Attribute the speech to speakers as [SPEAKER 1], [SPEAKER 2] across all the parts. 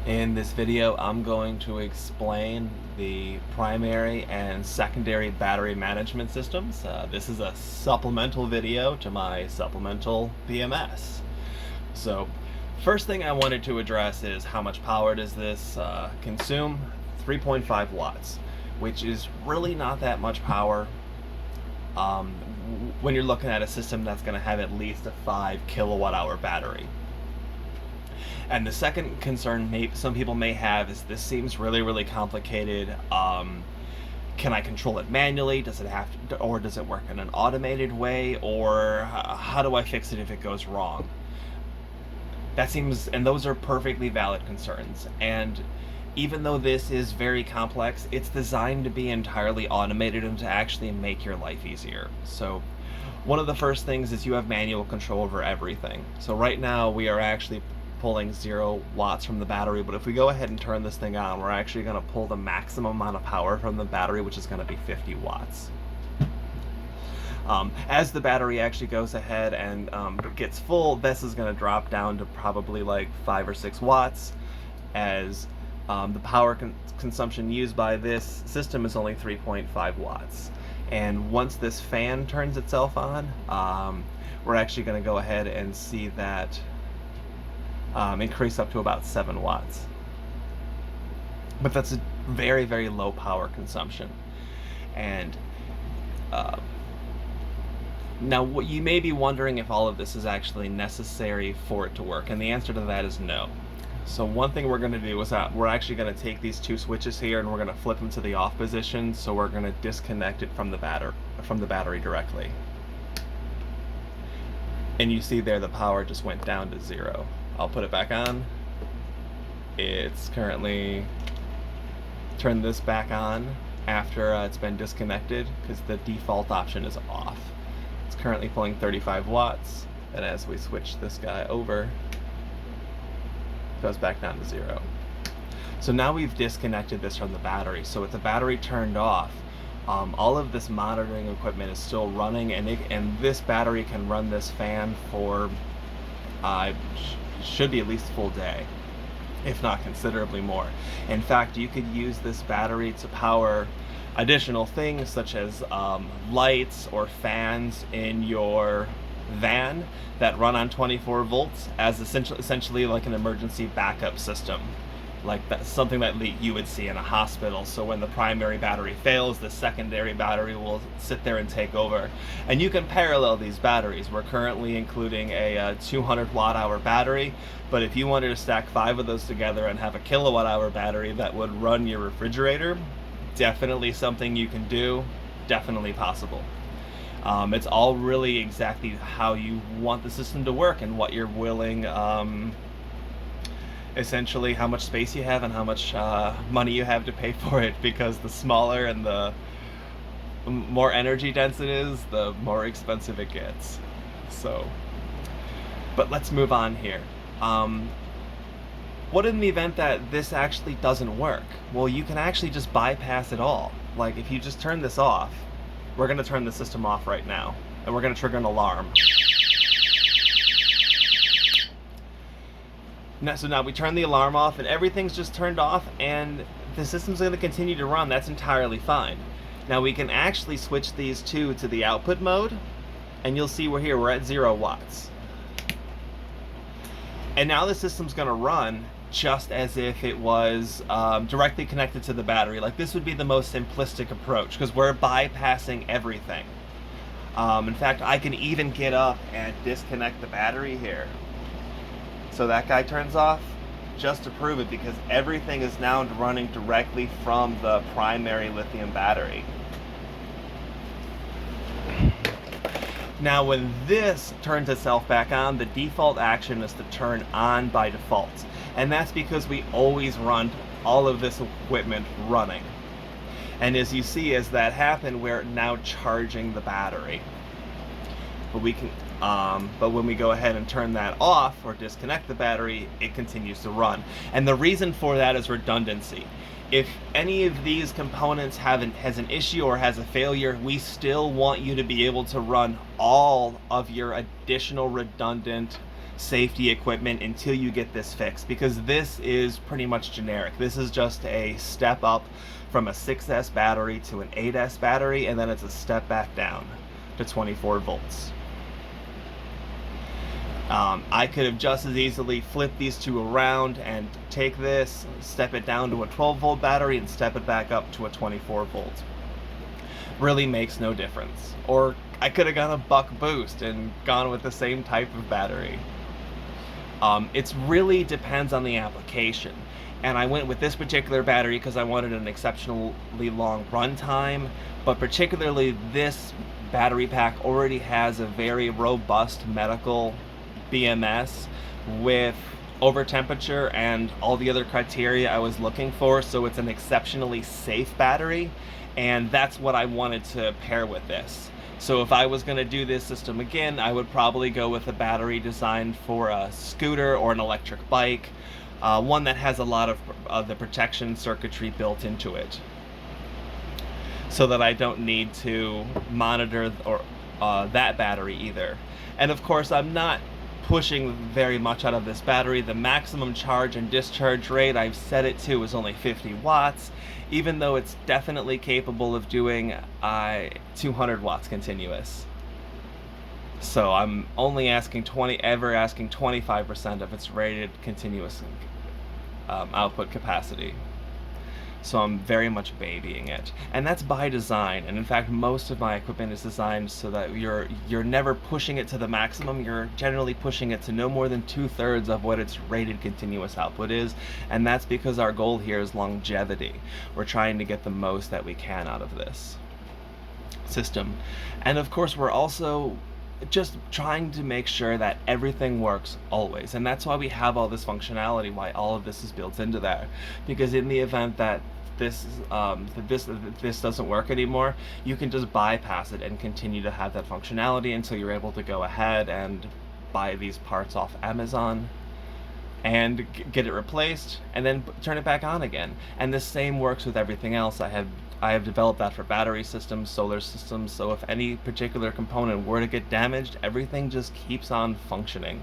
[SPEAKER 1] In this video, I'm going to explain the primary and secondary battery management systems. This is a supplemental video to my supplemental BMS. So, first thing I wanted to address is how much power does this consume? 3.5 watts, which is really not that much power when you're looking at a system that's going to have at least a 5 kilowatt hour battery. And the second concern some people may have is this seems really complicated. Can I control it manually? Does it have to, or does it work in an automated way? Or how do I fix it if it goes wrong? And those are perfectly valid concerns. And even though this is very complex, it's designed to be entirely automated and to actually make your life easier. So one of the first things is you have manual control over everything. So right now we are actually pulling 0 watts from the battery, but if we go ahead and turn this thing on, we're actually going to pull the maximum amount of power from the battery, which is going to be 50 watts. As the battery actually goes ahead and gets full, this is going to drop down to probably like 5 or 6 watts, as the power consumption used by this system is only 3.5 watts. And once this fan turns itself on, we're actually going to go ahead and see that increase up to about 7 watts. But that's a very low power consumption. And now what you may be wondering if all of this is actually necessary for it to work, and the answer to that is no. So one thing we're going to do is that we're actually going to take these two switches here and we're going to flip them to the off position, so we're going to disconnect it from the battery directly. And you see there the power just went down to 0. I'll put it back on. It's currently turned this back on after it's been disconnected because the default option is off. It's currently pulling 35 watts, and as we switch this guy over, it goes back down to 0. So now we've disconnected this from the battery. So with the battery turned off, all of this monitoring equipment is still running, and this battery can run this fan for should be at least a full day, if not considerably more. In fact, you could use this battery to power additional things such as lights or fans in your van that run on 24 volts as essentially like an emergency backup system. Like that's something that you would see in a hospital. So when the primary battery fails, the secondary battery will sit there and take over. And you can parallel these batteries. We're currently including a 200 watt hour battery, but if you wanted to stack 5 of those together and have a kilowatt hour battery that would run your refrigerator, definitely something you can do, definitely possible. It's all really exactly how you want the system to work and what you're willing, essentially how much space you have and how much money you have to pay for it, because the smaller and the more energy dense it is, the more expensive it gets. So, but let's move on here. What in the event that this actually doesn't work? Well, you can actually just bypass it all. Like if you just turn this off, we're going to turn the system off right now, and we're going to trigger an alarm. So now we turn the alarm off and everything's just turned off, and the system's going to continue to run. That's entirely fine. Now we can actually switch these two to the output mode, and you'll see we're at 0 watts. And now the system's going to run just as if it was directly connected to the battery. Like this would be the most simplistic approach because we're bypassing everything. In fact, I can even get up and disconnect the battery here. So that guy turns off just to prove it, because everything is now running directly from the primary lithium battery. Now when this turns itself back on, the default action is to turn on by default. And that's because we always run all of this equipment running. And as you see, as that happened, we're now charging the battery. But we can but when we go ahead and turn that off or disconnect the battery, it continues to run. And the reason for that is redundancy. If any of these components has an issue or has a failure, we still want you to be able to run all of your additional redundant safety equipment until you get this fixed, because this is pretty much generic. This is just a step up from a 6S battery to an 8S battery, and then it's a step back down to 24 volts. I could have just as easily flipped these two around and take this, step it down to a 12-volt battery, and step it back up to a 24-volt. Really makes no difference. Or I could have gone a buck boost and gone with the same type of battery. It really depends on the application. And I went with this particular battery because I wanted an exceptionally long run time, but particularly this battery pack already has a very robust medical BMS with over temperature and all the other criteria I was looking for, so it's an exceptionally safe battery, and that's what I wanted to pair with this. So if I was going to do this system again, I would probably go with a battery designed for a scooter or an electric bike, one that has a lot of the protection circuitry built into it, so that I don't need to monitor that battery either. And of course, I'm not pushing very much out of this battery. The maximum charge and discharge rate I've set it to is only 50 watts, even though it's definitely capable of doing 200 watts continuous. So I'm only asking 25% of its rated continuous output capacity. So I'm very much babying it, and that's by design. And in fact, most of my equipment is designed so that you're never pushing it to the maximum. You're generally pushing it to no more than 2/3 of what its rated continuous output is, and that's because our goal here is longevity. We're trying to get the most that we can out of this system. And of course, we're also just trying to make sure that everything works always, and that's why we have all this functionality, why all of this is built into there, because in the event that this doesn't work anymore, you can just bypass it and continue to have that functionality until you're able to go ahead and buy these parts off Amazon and get it replaced and then turn it back on again. And the same works with everything else. I have developed that for battery systems, solar systems, so if any particular component were to get damaged, everything just keeps on functioning.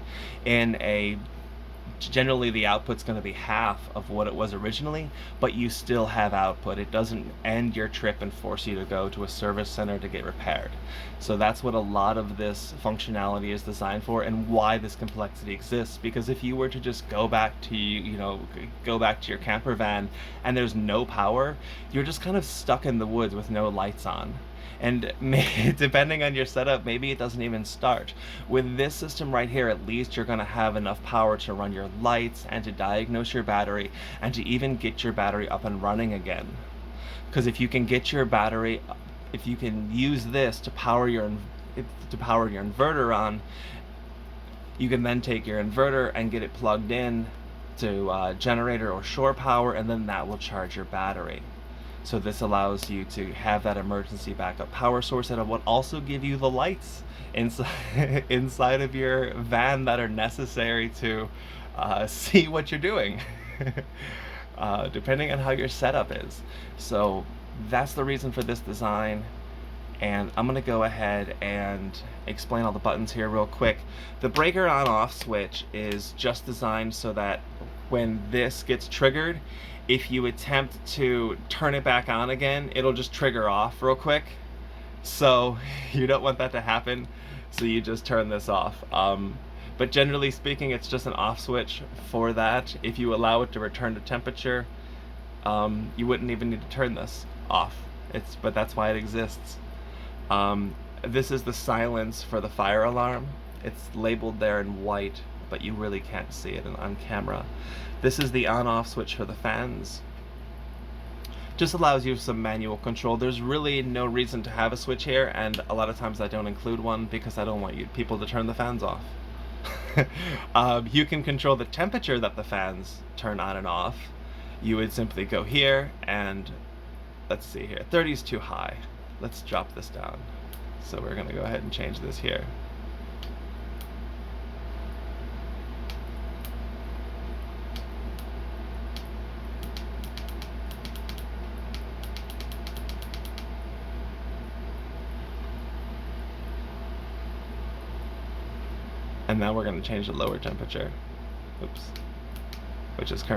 [SPEAKER 1] Generally the output's going to be half of what it was originally, but you still have output. It doesn't end your trip and force you to go to a service center to get repaired. So that's what a lot of this functionality is designed for, and why this complexity exists. Because if you were to just go back to your camper van and there's no power, you're just kind of stuck in the woods with no lights on. And depending on your setup, maybe it doesn't even start. With this system right here, at least you're going to have enough power to run your lights and to diagnose your battery and to even get your battery up and running again. Because if you can use this to power your inverter on, you can then take your inverter and get it plugged in to generator or shore power, and then that will charge your battery. So this allows you to have that emergency backup power source, and it will also give you the lights inside of your van that are necessary to see what you're doing, depending on how your setup is. So that's the reason for this design. And I'm going to go ahead and explain all the buttons here real quick. The breaker on-off switch is just designed so that when this gets triggered, if you attempt to turn it back on again, it'll just trigger off real quick. So you don't want that to happen, so you just turn this off. But generally speaking, it's just an off switch for that. If you allow it to return to temperature, you wouldn't even need to turn this off. But that's why it exists. This is the silence for the fire alarm. It's labeled there in white, but you really can't see it on camera. This is the on-off switch for the fans. Just allows you some manual control. There's really no reason to have a switch here, and a lot of times I don't include one because I don't want people to turn the fans off. You can control the temperature that the fans turn on and off. You would simply go here and, let's see here, 30 is too high. Let's drop this down. So we're going to go ahead and change this here. And now we're going to change the lower temperature. Oops. Which is currently